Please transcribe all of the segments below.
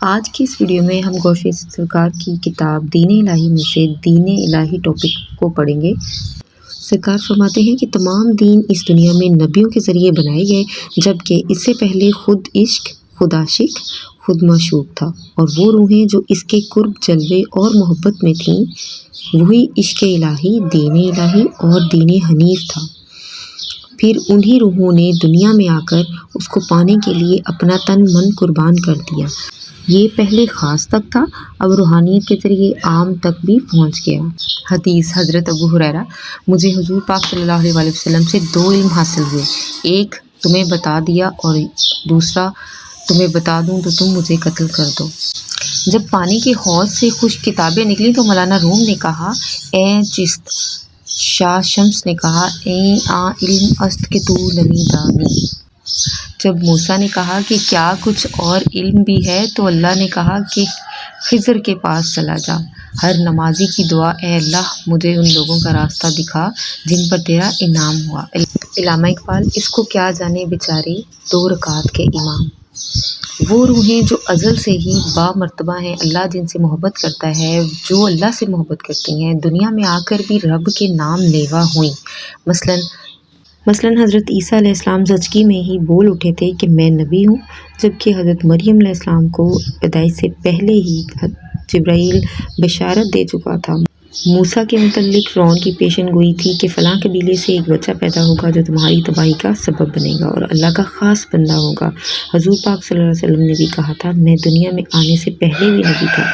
آج کی اس ویڈیو میں ہم گوشے سرکار کی کتاب دین الہی میں سے دین الہی ٹاپک کو پڑھیں گے۔ سرکار فرماتے ہیں کہ تمام دین اس دنیا میں نبیوں کے ذریعے بنائے گئے، جبکہ اس سے پہلے خود عشق، خود عاشق، خود معشوق تھا، اور وہ روحیں جو اس کے قرب، جلوے اور محبت میں تھیں، وہی عشق الہی، دین الہی اور دین حنیف تھا۔ پھر انہی روحوں نے دنیا میں آ کر اس کو پانے کے لیے اپنا تن من قربان کر دیا۔ یہ پہلے خاص تک تھا، اب روحانیت کے ذریعے عام تک بھی پہنچ گیا۔ حدیث حضرت ابو ہریرہ: مجھے حضور پاک صلی اللہ علیہ وسلم سے 2 علم حاصل ہوئے، ایک تمہیں بتا دیا اور دوسرا تمہیں بتا دوں تو تم مجھے قتل کر دو۔ جب پانی کے حوض سے خشک کتابیں نکلی تو مولانا روم نے کہا اے چست، شاہ شمس نے کہا اے علم است کہ تو لمی دانی۔ جب موسیٰ نے کہا کہ کیا کچھ اور علم بھی ہے تو اللہ نے کہا کہ خضر کے پاس چلا جا۔ ہر نمازی کی دعا اے اللہ مجھے ان لوگوں کا راستہ دکھا جن پر تیرا انعام ہوا۔ علامہ اقبال: اس کو کیا جانے بیچارے 2 رکعت کے امام۔ وہ روحیں جو ازل سے ہی با مرتبہ ہیں، اللہ جن سے محبت کرتا ہے، جو اللہ سے محبت کرتی ہیں، دنیا میں آ کر بھی رب کے نام لیوا ہوئیں۔ مثلاً حضرت عیسیٰ علیہ السلام زچگی میں ہی بول اٹھے تھے کہ میں نبی ہوں، جبکہ حضرت مریم علیہ السلام کو پیدائش سے پہلے ہی جبرائیل بشارت دے چکا تھا۔ موسیٰ کے متعلق فرعون کی پیشن گوئی تھی کہ فلاں قبیلے سے ایک بچہ پیدا ہوگا جو تمہاری تباہی کا سبب بنے گا اور اللہ کا خاص بندہ ہوگا۔ حضور پاک صلی اللہ علیہ وسلم نے بھی کہا تھا میں دنیا میں آنے سے پہلے بھی نبی تھا۔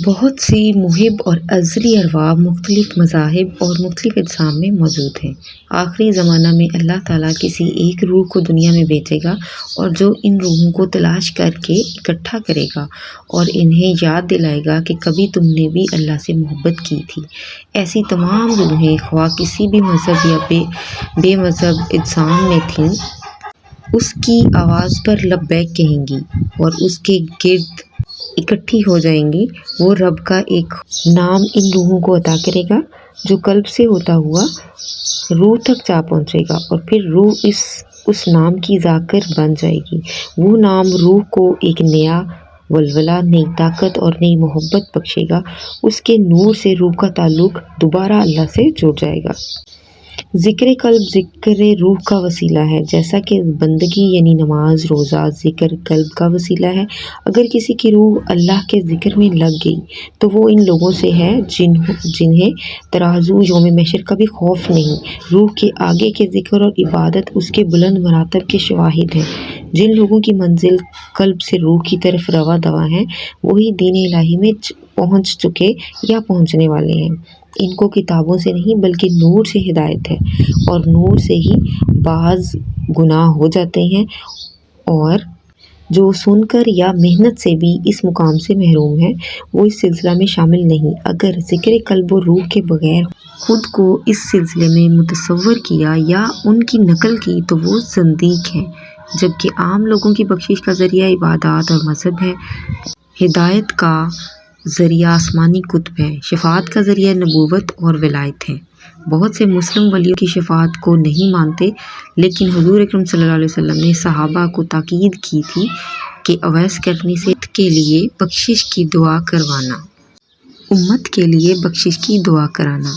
بہت سی محب اور ازلی ارواح مختلف مذاہب اور مختلف اجسام میں موجود ہیں۔ آخری زمانہ میں اللہ تعالیٰ کسی ایک روح کو دنیا میں بھیجے گا اور جو ان روحوں کو تلاش کر کے اکٹھا کرے گا اور انہیں یاد دلائے گا کہ کبھی تم نے بھی اللہ سے محبت کی تھی۔ ایسی تمام روحیں خواہ کسی بھی مذہب یا بے مذہب اجسام میں تھیں، اس کی آواز پر لبیک کہیں گی اور اس کے گرد اکٹھی ہو جائیں گی۔ وہ رب کا ایک نام ان روحوں کو عطا کرے گا جو قلب سے ہوتا ہوا روح تک جا پہنچے گا اور پھر روح اس نام کی ذاکر بن جائے گی۔ وہ نام روح کو ایک نیا ولولہ، نئی طاقت اور نئی محبت بخشے گا۔ اس کے نور سے روح کا تعلق دوبارہ اللہ سے جڑ جائے گا۔ ذکر قلب ذکر روح کا وسیلہ ہے، جیسا کہ بندگی یعنی نماز، روزہ ذکر قلب کا وسیلہ ہے۔ اگر کسی کی روح اللہ کے ذکر میں لگ گئی تو وہ ان لوگوں سے ہے جنہیں ترازو یوم محشر کا بھی خوف نہیں۔ روح کے آگے کے ذکر اور عبادت اس کے بلند مراتب کے شواہد ہیں۔ جن لوگوں کی منزل قلب سے روح کی طرف رواں دواں ہے، وہی دین الہی میں پہنچ چکے یا پہنچنے والے ہیں۔ ان کو کتابوں سے نہیں بلکہ نور سے ہدایت ہے، اور نور سے ہی بعض گناہ ہو جاتے ہیں، اور جو سن کر یا محنت سے بھی اس مقام سے محروم ہے وہ اس سلسلہ میں شامل نہیں۔ اگر ذکر قلب و روح کے بغیر خود کو اس سلسلے میں متصور کیا یا ان کی نقل کی تو وہ زندیق ہے۔ جبکہ عام لوگوں کی بخشش کا ذریعہ عبادات اور مذہب ہے، ہدایت کا ذریعہ آسمانی کتب ہے، شفاعت کا ذریعہ نبوت اور ولایت ہے۔ بہت سے مسلم ولیوں کی شفاعت کو نہیں مانتے، لیکن حضور اکرم صلی اللہ علیہ وسلم نے صحابہ کو تاکید کی تھی کہ اویس کرنی سے کے لیے بخشش کی دعا کروانا، امت کے لیے بخشش کی دعا کرانا۔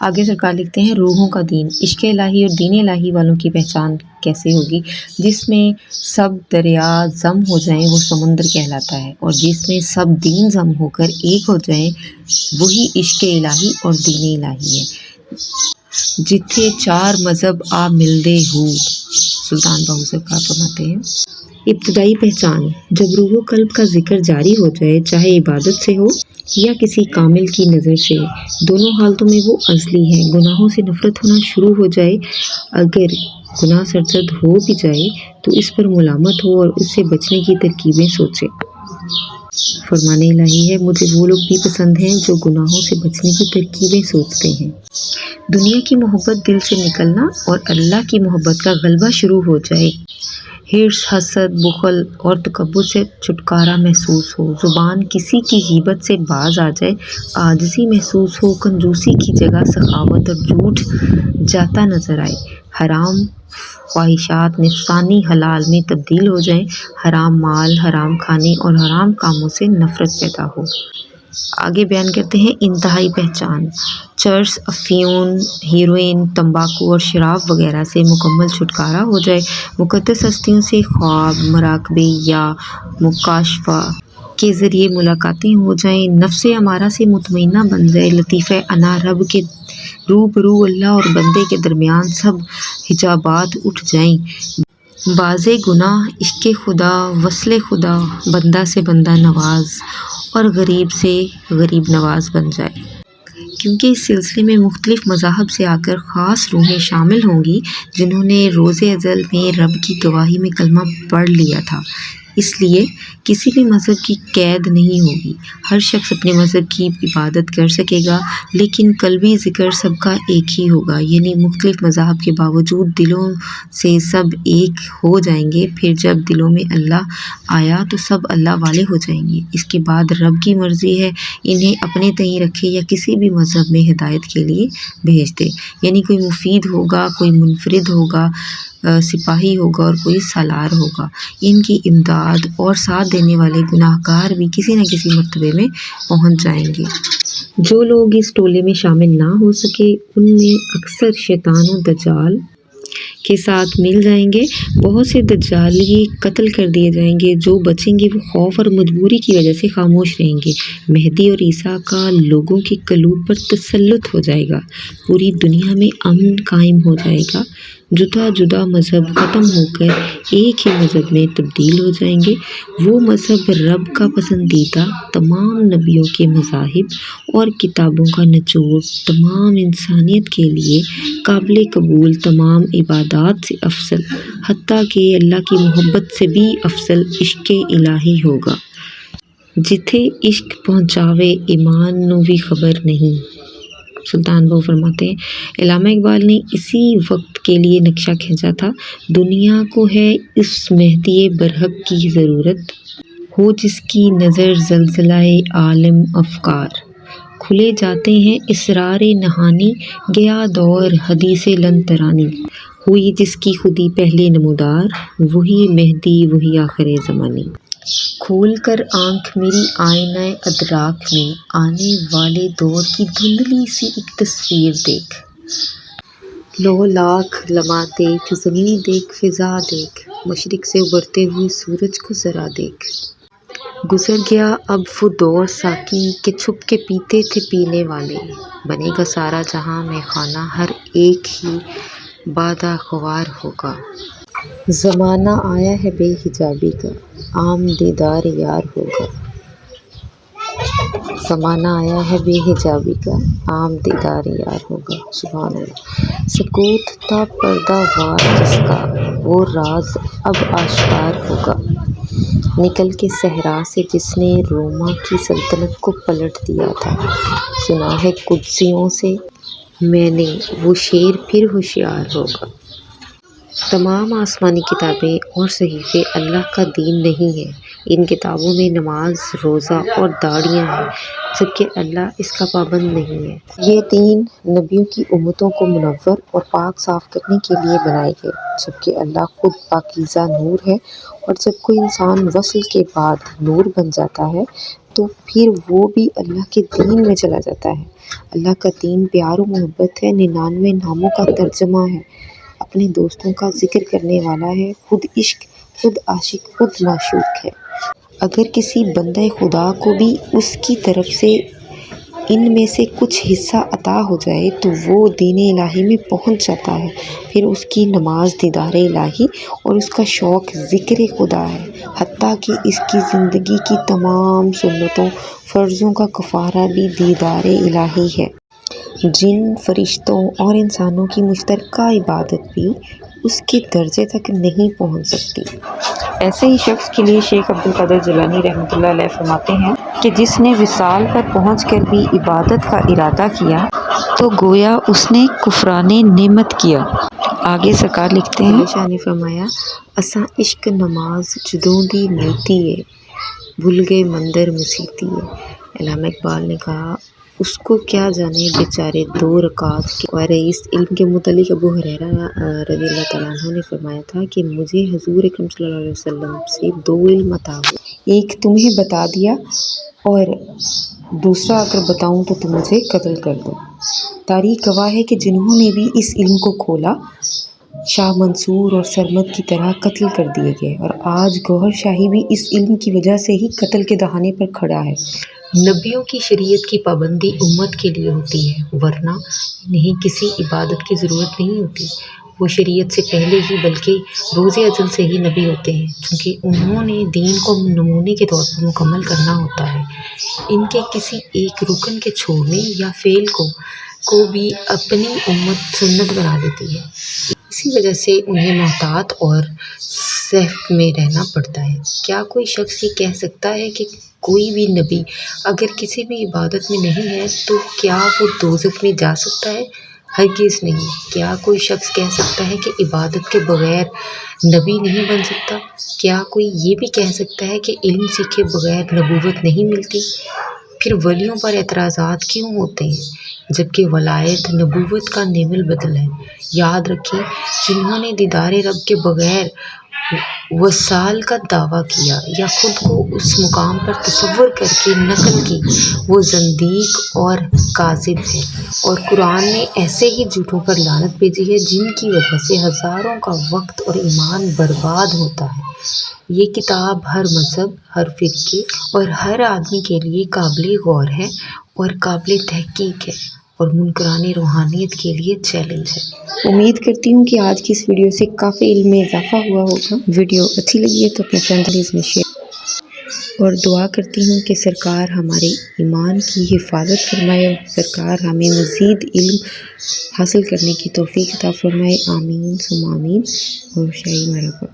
آگے سرکار لکھتے ہیں روحوں کا دین، عشق الہی اور دین الہی والوں کی پہچان کیسے ہوگی؟ جس میں سب دریا ضم ہو جائیں وہ سمندر کہلاتا ہے، اور جس میں سب دین ضم ہو کر ایک ہو جائیں وہی عشق الہی اور دین الہی ہے۔ جتھے 4 مذہب آ ملدے ہو، سلطان باہو سرکار فرماتے ہیں۔ ابتدائی پہچان، جب روح و قلب کا ذکر جاری ہو جائے، چاہے عبادت سے ہو یا کسی کامل کی نظر سے، دونوں حالتوں میں وہ ازلی ہے۔ گناہوں سے نفرت ہونا شروع ہو جائے، اگر گناہ سرزد ہو بھی جائے تو اس پر ملامت ہو اور اس سے بچنے کی ترکیبیں سوچے۔ فرمان الہی ہے مجھے وہ لوگ بھی پسند ہیں جو گناہوں سے بچنے کی ترکیبیں سوچتے ہیں۔ دنیا کی محبت دل سے نکلنا اور اللہ کی محبت کا غلبہ شروع ہو جائے، حرص، حسد، بخل اور تکبر سے چھٹکارا محسوس ہو، زبان کسی کی غیبت سے باز آ جائے، عاجزی محسوس ہو، کنجوسی کی جگہ سخاوت اور جھوٹ جاتا نظر آئے، حرام خواہشات نفسانی حلال میں تبدیل ہو جائیں، حرام مال، حرام کھانے اور حرام کاموں سے نفرت پیدا ہو۔ آگے بیان کرتے ہیں انتہائی پہچان۔ چرس، افیون، ہیروئن، تمباکو اور شراب وغیرہ سے مکمل چھٹکارا ہو جائے، مقدس ہستیوں سے خواب، مراقبے یا مکاشفہ کے ذریعے ملاقاتیں ہو جائیں، نفس امارہ سے مطمئنہ بن جائے، لطیفہ انا رب کے روبرو اللہ اور بندے کے درمیان سب حجابات اٹھ جائیں، باز گناہ عشق خدا، وصل خدا، بندہ سے بندہ نواز اور غریب سے غریب نواز بن جائے۔ کیونکہ اس سلسلے میں مختلف مذاہب سے آ کر خاص روحیں شامل ہوں گی جنہوں نے روز ازل میں رب کی گواہی میں کلمہ پڑھ لیا تھا، اس لیے کسی بھی مذہب کی قید نہیں ہوگی، ہر شخص اپنے مذہب کی عبادت کر سکے گا، لیکن قلبی ذکر سب کا ایک ہی ہوگا، یعنی مختلف مذاہب کے باوجود دلوں سے سب ایک ہو جائیں گے۔ پھر جب دلوں میں اللہ آیا تو سب اللہ والے ہو جائیں گے۔ اس کے بعد رب کی مرضی ہے انہیں اپنے تئیں رکھے یا کسی بھی مذہب میں ہدایت کے لیے بھیج دے، یعنی کوئی مفید ہوگا، کوئی منفرد ہوگا، سپاہی ہوگا اور کوئی سالار ہوگا۔ ان کی امداد اور ساتھ دینے والے گناہ گار بھی کسی نہ کسی مرتبے میں پہنچ جائیں گے۔ جو لوگ اس ٹولے میں شامل نہ ہو سکے ان میں اکثر شیطان و دجال کے ساتھ مل جائیں گے، بہت سے دجالی قتل کر دیے جائیں گے، جو بچیں گے وہ خوف اور مجبوری کی وجہ سے خاموش رہیں گے۔ مہدی اور عیسیٰ کا لوگوں کے قلوب پر تسلط ہو جائے گا، پوری دنیا میں امن قائم ہو جائے گا، جدا جدا مذہب ختم ہو کر ایک ہی مذہب میں تبدیل ہو جائیں گے، وہ مذہب رب کا پسندیدہ، تمام نبیوں کے مذاہب اور کتابوں کا نچوڑ، تمام انسانیت کے لیے قابل قبول، تمام عبادات سے افضل، حتیٰ کہ اللہ کی محبت سے بھی افضل عشق الہی ہوگا، جتھے عشق پہنچاوے ایمان نو بھی خبر نہیں۔ سلطان بہو فرماتے ہیں علامہ اقبال نے اسی وقت کے لیے نقشہ کھینچا تھا، دنیا کو ہے اس مہدی برحق کی ضرورت، ہو جس کی نظر زلزلہ عالم افکار، کھلے جاتے ہیں اسرار نہانی، گیا دور حدیث لن ترانی، ہوئی جس کی خودی پہلے نمودار، وہی مہدی وہی آخر زمانی۔ کھول کر آنکھ میری آئینہ ادراک میں، آنے والے دور کی دھندلی سی ایک تصویر دیکھ، لو لاکھ لمحہ دیکھ، زمین دیکھ، فضا دیکھ، مشرق سے ابھرتے ہوئے سورج کو ذرا دیکھ، گزر گیا اب وہ دور ساقی کہ چھپ کے پیتے تھے پینے والے، بنے گا سارا جہاں مے خانہ، ہر ایک ہی بادہ خوار ہوگا، زمانہ آیا ہے بے حجابی کا، عام دیدار یار ہوگا، زمانہ آیا ہے بے حجابی کا، عام دیدار یار ہوگا۔ سبحان اللہ۔ سکوت تھا پردہ وار جس کا، وہ راز اب آشکار ہوگا، نکل کے صحرا سے جس نے روما کی سلطنت کو پلٹ دیا تھا، سنا ہے قدسیوں سے میں نے، وہ شیر پھر ہوشیار ہوگا۔ تمام آسمانی کتابیں اور صحیفے اللہ کا دین نہیں ہیں، ان کتابوں میں نماز، روزہ اور داڑھیاں ہیں، جبکہ اللہ اس کا پابند نہیں ہے۔ یہ دین نبیوں کی امتوں کو منور اور پاک صاف کرنے کے لیے بنائے گئے، جبکہ اللہ خود پاکیزہ نور ہے، اور جب کوئی انسان وصل کے بعد نور بن جاتا ہے تو پھر وہ بھی اللہ کے دین میں چلا جاتا ہے۔ اللہ کا دین پیار و محبت ہے، 99 ناموں کا ترجمہ ہے، اپنے دوستوں کا ذکر کرنے والا ہے، خود عشق، خود عاشق، خود معشوق ہے۔ اگر کسی بندہ خدا کو بھی اس کی طرف سے ان میں سے کچھ حصہ عطا ہو جائے تو وہ دین الہی میں پہنچ جاتا ہے، پھر اس کی نماز دیدار الہی اور اس کا شوق ذکر خدا ہے، حتیٰ کہ اس کی زندگی کی تمام سنتوں، فرضوں کا کفارہ بھی دیدار الہی ہے۔ جن، فرشتوں اور انسانوں کی مشترکہ عبادت بھی اس کے درجے تک نہیں پہنچ سکتی۔ ایسے ہی شخص کے لیے شیخ عبد القادر جیلانی رحمۃ اللہ علیہ فرماتے ہیں کہ جس نے وصال پر پہنچ کر بھی عبادت کا ارادہ کیا تو گویا اس نے کفران نعمت کیا۔ آگے سرکار لکھتے ہیں شاہ نے فرمایا اساں عشق نماز جدوں دی نیتی ہے، بھول گئے مندر مسیتی ہے۔ علامہ اقبال نے کہا اس کو کیا جانے بیچارے 2 رکعت کے۔ اور اس علم کے متعلق ابو ہریرہ رضی اللہ تعالیٰ عنہ نے فرمایا تھا کہ مجھے حضور اکرم صلی اللہ علیہ وسلم سے 2 علم عطا ہوئے، ایک تمہیں بتا دیا اور دوسرا اگر بتاؤں تو تم مجھے قتل کر دو۔ تاریخ گواہ ہے کہ جنہوں نے بھی اس علم کو کھولا شاہ منصور اور سرمد کی طرح قتل کر دیے گئے، اور آج گوہر شاہی بھی اس علم کی وجہ سے ہی قتل کے دہانے پر کھڑا ہے۔ نبیوں کی شریعت کی پابندی امت کے لیے ہوتی ہے، ورنہ انہیں کسی عبادت کی ضرورت نہیں ہوتی۔ وہ شریعت سے پہلے ہی بلکہ روز ازل سے ہی نبی ہوتے ہیں، چونکہ انہوں نے دین کو نمونے کے طور پر مکمل کرنا ہوتا ہے۔ ان کے کسی ایک رکن کے چھوڑنے یا فعل کو بھی اپنی امت سنت بنا دیتی ہے۔ اسی وجہ سے انہیں محتاط اور صحبت میں رہنا پڑتا ہے۔ کیا کوئی شخص یہ کہہ سکتا ہے کہ کوئی بھی نبی اگر کسی بھی عبادت میں نہیں ہے تو کیا وہ دوزخ میں جا سکتا ہے؟ ہرگز نہیں۔ کیا کوئی شخص کہہ سکتا ہے کہ عبادت کے بغیر نبی نہیں بن سکتا؟ کیا کوئی یہ بھی کہہ سکتا ہے کہ علم سیکھے بغیر نبوت نہیں ملتی؟ پھر ولیوں پر اعتراضات کیوں ہوتے ہیں جبکہ ولایت نبوت کا نعم البدل ہے؟ یاد رکھیں، جنہوں نے دیدار رب کے بغیر وصال کا دعویٰ کیا یا خود کو اس مقام پر تصور کر کے نقل کی، وہ زندیق اور کاذب ہے، اور قرآن نے ایسے ہی جھوٹوں پر لعنت بھیجی ہے جن کی وجہ سے ہزاروں کا وقت اور ایمان برباد ہوتا ہے۔ یہ کتاب ہر مذہب، ہر فرقے اور ہر آدمی کے لیے قابل غور ہے اور قابل تحقیق ہے، اور منکران روحانیت کے لیے چیلنج ہے۔ امید کرتی ہوں کہ آج کی اس ویڈیو سے کافی علم میں اضافہ ہوا ہوگا۔ ویڈیو اچھی لگی ہے تو اپنے فرینڈز میں شیئر، اور دعا کرتی ہوں کہ سرکار ہمارے ایمان کی حفاظت فرمائے اور سرکار ہمیں مزید علم حاصل کرنے کی توفیق عطا فرمائے۔ آمین ثم آمین۔ اور شاہی مرحبا۔